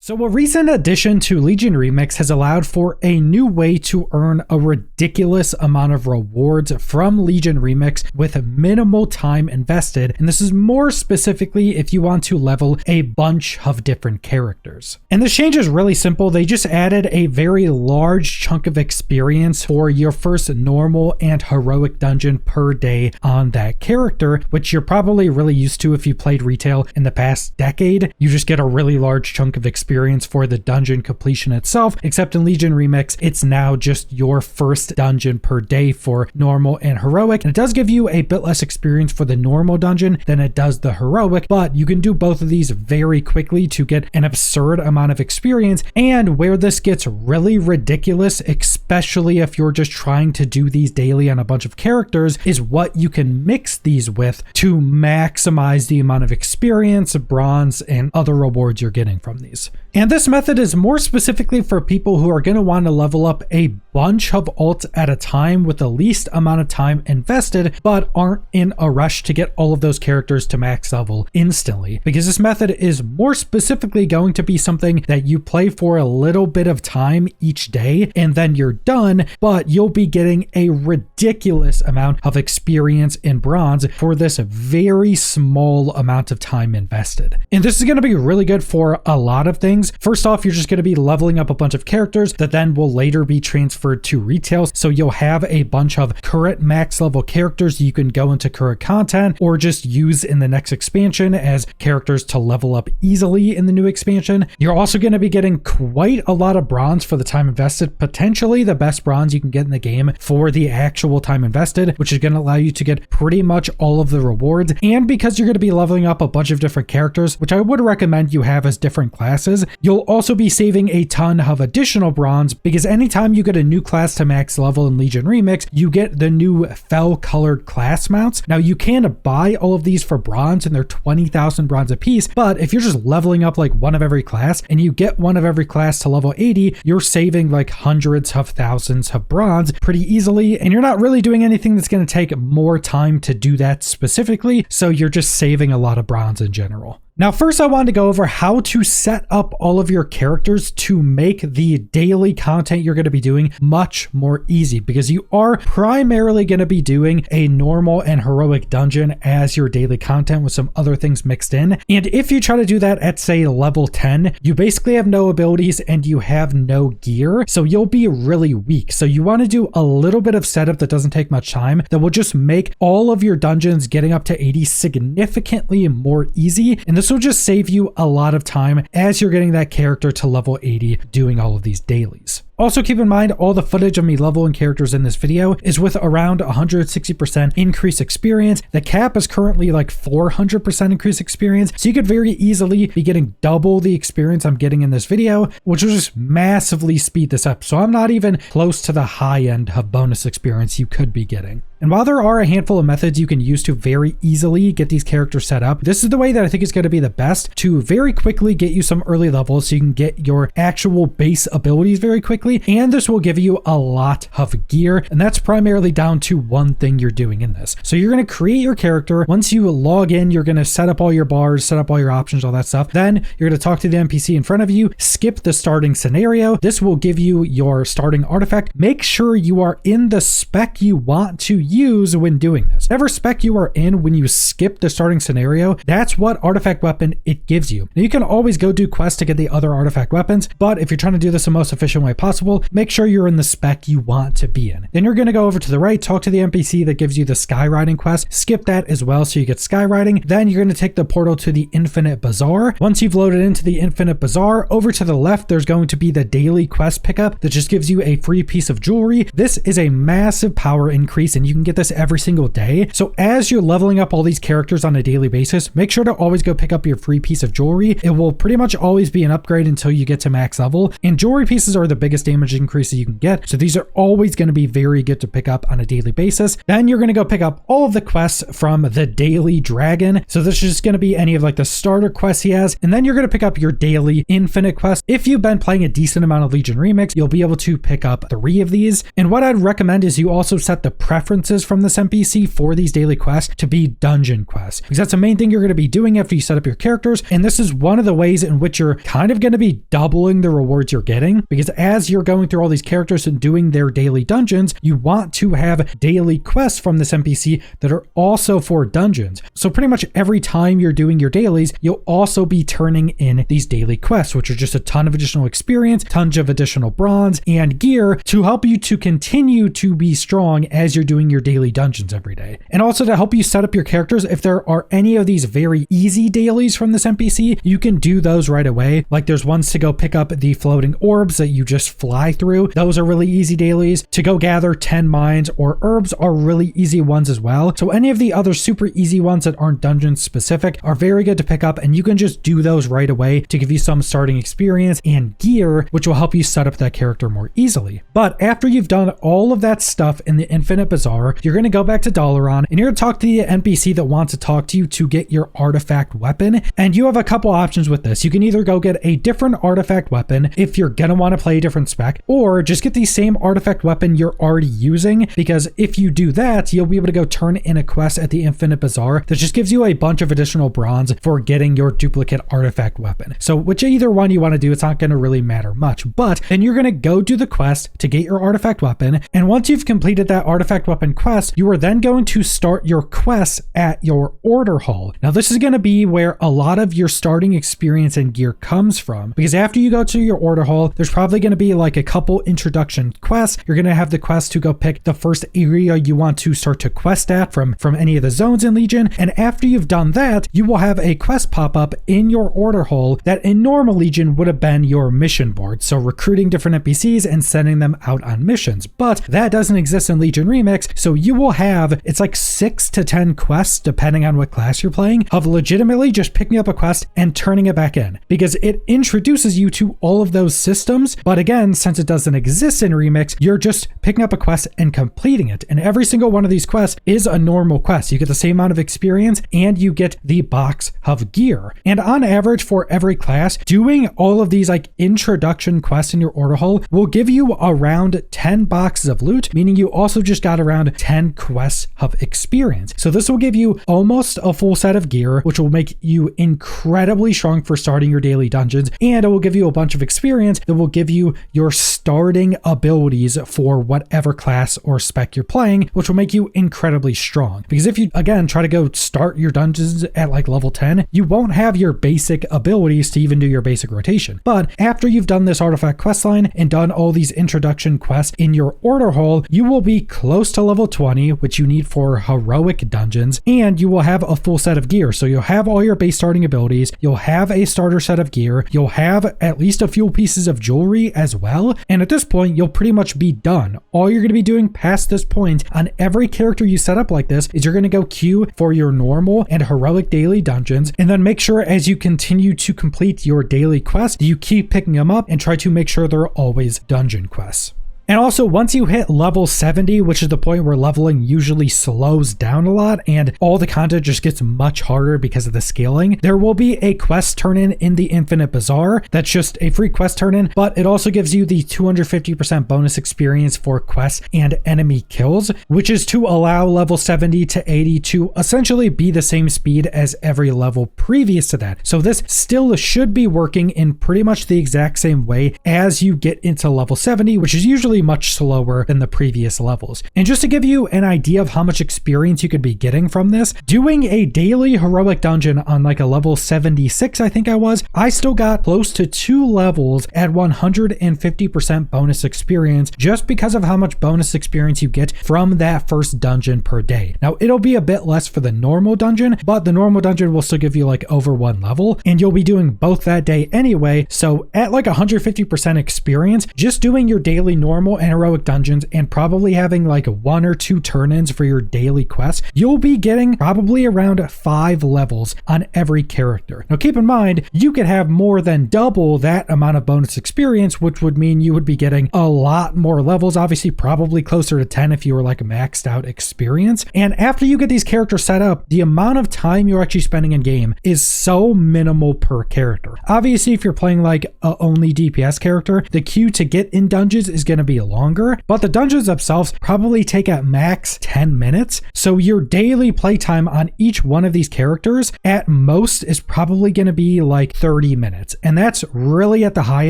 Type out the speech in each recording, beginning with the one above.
So a recent addition to Legion Remix has allowed for a new way to earn a ridiculous amount of rewards from Legion Remix with minimal time invested, and this is more specifically if you want to level a bunch of different characters. And this change is really simple. They just added a very large chunk of experience for your first normal and heroic dungeon per day on that character, which you're probably really used to if you played retail in the past decade. You just get a really large chunk of experience for the dungeon completion itself, except in Legion Remix, it's now just your first dungeon per day for normal and heroic. And it does give you a bit less experience for the normal dungeon than it does the heroic, but you can do both of these very quickly to get an absurd amount of experience. And where this gets really ridiculous, especially if you're just trying to do these daily on a bunch of characters, is what you can mix these with to maximize the amount of experience, bronze, and other rewards you're getting from these. And this method is more specifically for people who are going to want to level up a bunch of alts at a time with the least amount of time invested, but aren't in a rush to get all of those characters to max level instantly. Because this method is more specifically going to be something that you play for a little bit of time each day and then you're done, but you'll be getting a ridiculous amount of experience in bronze for this very small amount of time invested. And this is going to be really good for a lot of things. First off, you're just going to be leveling up a bunch of characters that then will later be transferred to retail. So you'll have a bunch of current max level characters you can go into current content or just use in the next expansion as characters to level up easily in the new expansion. You're also going to be getting quite a lot of bronze for the time invested, potentially the best bronze you can get in the game for the actual time invested, which is going to allow you to get pretty much all of the rewards. And because you're going to be leveling up a bunch of different characters, which I would recommend you have as different classes, you'll also be saving a ton of additional bronze because anytime you get a new class to max level in Legion Remix, you get the new fell colored class mounts. Now you can buy all of these for bronze and they're 20,000 bronze a piece, but if you're just leveling up like one of every class and you get one of every class to level 80, you're saving like hundreds of thousands of bronze pretty easily, and you're not really doing anything that's going to take more time to do that specifically, so you're just saving a lot of bronze in general. Now, first I wanted to go over how to set up all of your characters to make the daily content you're going to be doing much more easy, because you are primarily going to be doing a normal and heroic dungeon as your daily content with some other things mixed in. And if you try to do that at say level 10, you basically have no abilities and you have no gear, so you'll be really weak. So you want to do a little bit of setup that doesn't take much time that will just make all of your dungeons getting up to 80 significantly more easy. And this will just save you a lot of time as you're getting that character to level 80 doing all of these dailies. Also keep in mind, all the footage of me leveling characters in this video is with around 160% increased experience. The cap is currently like 400% increased experience, so you could very easily be getting double the experience I'm getting in this video, which will just massively speed this up. So I'm not even close to the high end of bonus experience you could be getting. And while there are a handful of methods you can use to very easily get these characters set up, this is the way that I think is going to be the best to very quickly get you some early levels so you can get your actual base abilities very quickly. And this will give you a lot of gear. And that's primarily down to one thing you're doing in this. So you're going to create your character. Once you log in, you're going to set up all your bars, set up all your options, all that stuff. Then you're going to talk to the NPC in front of you, skip the starting scenario. This will give you your starting artifact. Make sure you are in the spec you want to use when doing this. Whatever spec you are in when you skip the starting scenario, that's what artifact weapon it gives you. Now you can always go do quests to get the other artifact weapons, but if you're trying to do this the most efficient way possible, make sure you're in the spec you want to be in. Then you're going to go over to the right, talk to the NPC that gives you the skywriting quest, skip that as well so you get skywriting. Then you're going to take the portal to the Infinite Bazaar. Once you've loaded into the Infinite Bazaar, over to the left there's going to be the daily quest pickup that just gives you a free piece of jewelry. This is a massive power increase and you can get this every single day. So as you're leveling up all these characters on a daily basis, make sure to always go pick up your free piece of jewelry. It will pretty much always be an upgrade until you get to max level, and jewelry pieces are the biggest damage increases you can get. So these are always going to be very good to pick up on a daily basis. Then you're going to go pick up all of the quests from the daily dragon. So this is just going to be any of like the starter quests he has. And then you're going to pick up your daily infinite quest. If you've been playing a decent amount of Legion Remix, you'll be able to pick up 3 of these. And what I'd recommend is you also set the preferences from this NPC for these daily quests to be dungeon quests, because that's the main thing you're going to be doing after you set up your characters. And this is one of the ways in which you're kind of going to be doubling the rewards you're getting, because as you're going through all these characters and doing their daily dungeons, you want to have daily quests from this NPC that are also for dungeons. So pretty much every time you're doing your dailies, you'll also be turning in these daily quests, which are just a ton of additional experience, tons of additional bronze and gear to help you to continue to be strong as you're doing your daily dungeons every day. And also to help you set up your characters, if there are any of these very easy dailies from this NPC, you can do those right away. Like there's ones to go pick up the floating orbs that you just fly through. Those are really easy dailies. To go gather 10 mines or herbs are really easy ones as well. So any of the other super easy ones that aren't dungeon specific are very good to pick up, and you can just do those right away to give you some starting experience and gear, which will help you set up that character more easily. But after you've done all of that stuff in the Infinite Bazaar, you're going to go back to Dalaran and you're going to talk to the NPC that wants to talk to you to get your artifact weapon. And you have a couple options with this. You can either go get a different artifact weapon if you're going to want to play a different spec, or just get the same artifact weapon you're already using, because if you do that, you'll be able to go turn in a quest at the Infinite Bazaar that just gives you a bunch of additional bronze for getting your duplicate artifact weapon. So which either one you want to do, it's not going to really matter much, but then you're going to go do the quest to get your artifact weapon. And once you've completed that artifact weapon quest, you are then going to start your quests at your order hall. Now this is going to be where a lot of your starting experience and gear comes from, because after you go to your order hall, there's probably going to be like a couple introduction quests. You're going to have the quest to go pick the first area you want to start to quest at from any of the zones in Legion. And after you've done that, you will have a quest pop up in your order hall that in normal Legion would have been your mission board. So recruiting different NPCs and sending them out on missions. But that doesn't exist in Legion Remix. So you will have, it's like 6 to 10 quests, depending on what class you're playing, of legitimately just picking up a quest and turning it back in, because it introduces you to all of those systems. But again, since it doesn't exist in Remix, you're just picking up a quest and completing it. And every single one of these quests is a normal quest. You get the same amount of experience and you get the box of gear. And on average for every class, doing all of these like introduction quests in your order hall will give you around 10 boxes of loot, meaning you also just got around 10 quests of experience. So this will give you almost a full set of gear, which will make you incredibly strong for starting your daily dungeons. And it will give you a bunch of experience that will give you your starting abilities for whatever class or spec you're playing, which will make you incredibly strong. Because if you, again, try to go start your dungeons at like level 10, you won't have your basic abilities to even do your basic rotation. But after you've done this artifact quest line and done all these introduction quests in your order hall, you will be close to level 20, which you need for heroic dungeons, and you will have a full set of gear. So you'll have all your base starting abilities, you'll have a starter set of gear, you'll have at least a few pieces of jewelry as well. And at this point, you'll pretty much be done. All you're going to be doing past this point on every character you set up like this is you're going to go queue for your normal and heroic daily dungeons, and then make sure as you continue to complete your daily quests, you keep picking them up and try to make sure they're always dungeon quests. And also, once you hit level 70, which is the point where leveling usually slows down a lot and all the content just gets much harder because of the scaling, there will be a quest turn-in in the Infinite Bazaar. That's just a free quest turn-in, but it also gives you the 250% bonus experience for quests and enemy kills, which is to allow level 70 to 80 to essentially be the same speed as every level previous to that. So this still should be working in pretty much the exact same way as you get into level 70, which is usually much slower than the previous levels. And just to give you an idea of how much experience you could be getting from this, doing a daily heroic dungeon on like a level 76, I think I still got close to 2 levels at 150% bonus experience, just because of how much bonus experience you get from that first dungeon per day. Now it'll be a bit less for the normal dungeon, but the normal dungeon will still give you like over 1 level, and you'll be doing both that day anyway. So at like 150% experience, just doing your daily normal normal and heroic dungeons and probably having like 1 or 2 turn-ins for your daily quests, you'll be getting probably around 5 levels on every character. Now keep in mind, you could have more than double that amount of bonus experience, which would mean you would be getting a lot more levels, obviously probably closer to 10 if you were like a maxed out experience. And after you get these characters set up, the amount of time you're actually spending in game is so minimal per character. Obviously, if you're playing like a only DPS character, the queue to get in dungeons is going to be longer, but the dungeons themselves probably take at max 10 minutes. So your daily playtime on each one of these characters at most is probably going to be like 30 minutes. And that's really at the high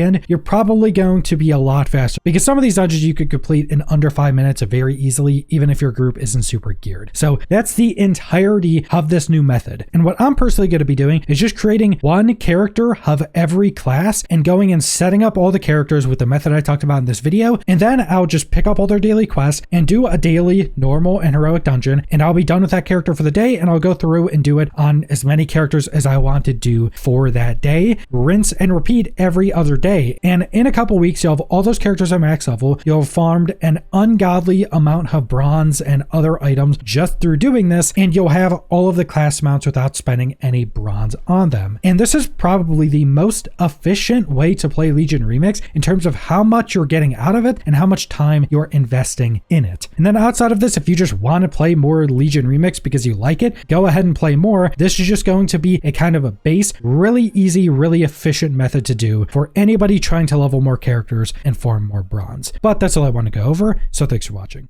end. You're probably going to be a lot faster because some of these dungeons you could complete in under 5 minutes very easily, even if your group isn't super geared. So that's the entirety of this new method. And what I'm personally going to be doing is just creating one character of every class and going and setting up all the characters with the method I talked about in this video. And then I'll just pick up all their daily quests and do a daily normal and heroic dungeon. And I'll be done with that character for the day. And I'll go through and do it on as many characters as I want to do for that day. Rinse and repeat every other day. And in a couple weeks, you'll have all those characters at max level. You'll have farmed an ungodly amount of bronze and other items just through doing this. And you'll have all of the class mounts without spending any bronze on them. And this is probably the most efficient way to play Legion Remix in terms of how much you're getting out of it and how much time you're investing in it. And then outside of this, if you just want to play more Legion Remix because you like it, go ahead and play more. This is just going to be a kind of a base, really easy, really efficient method to do for anybody trying to level more characters and farm more bronze. But that's all I want to go over, so thanks for watching.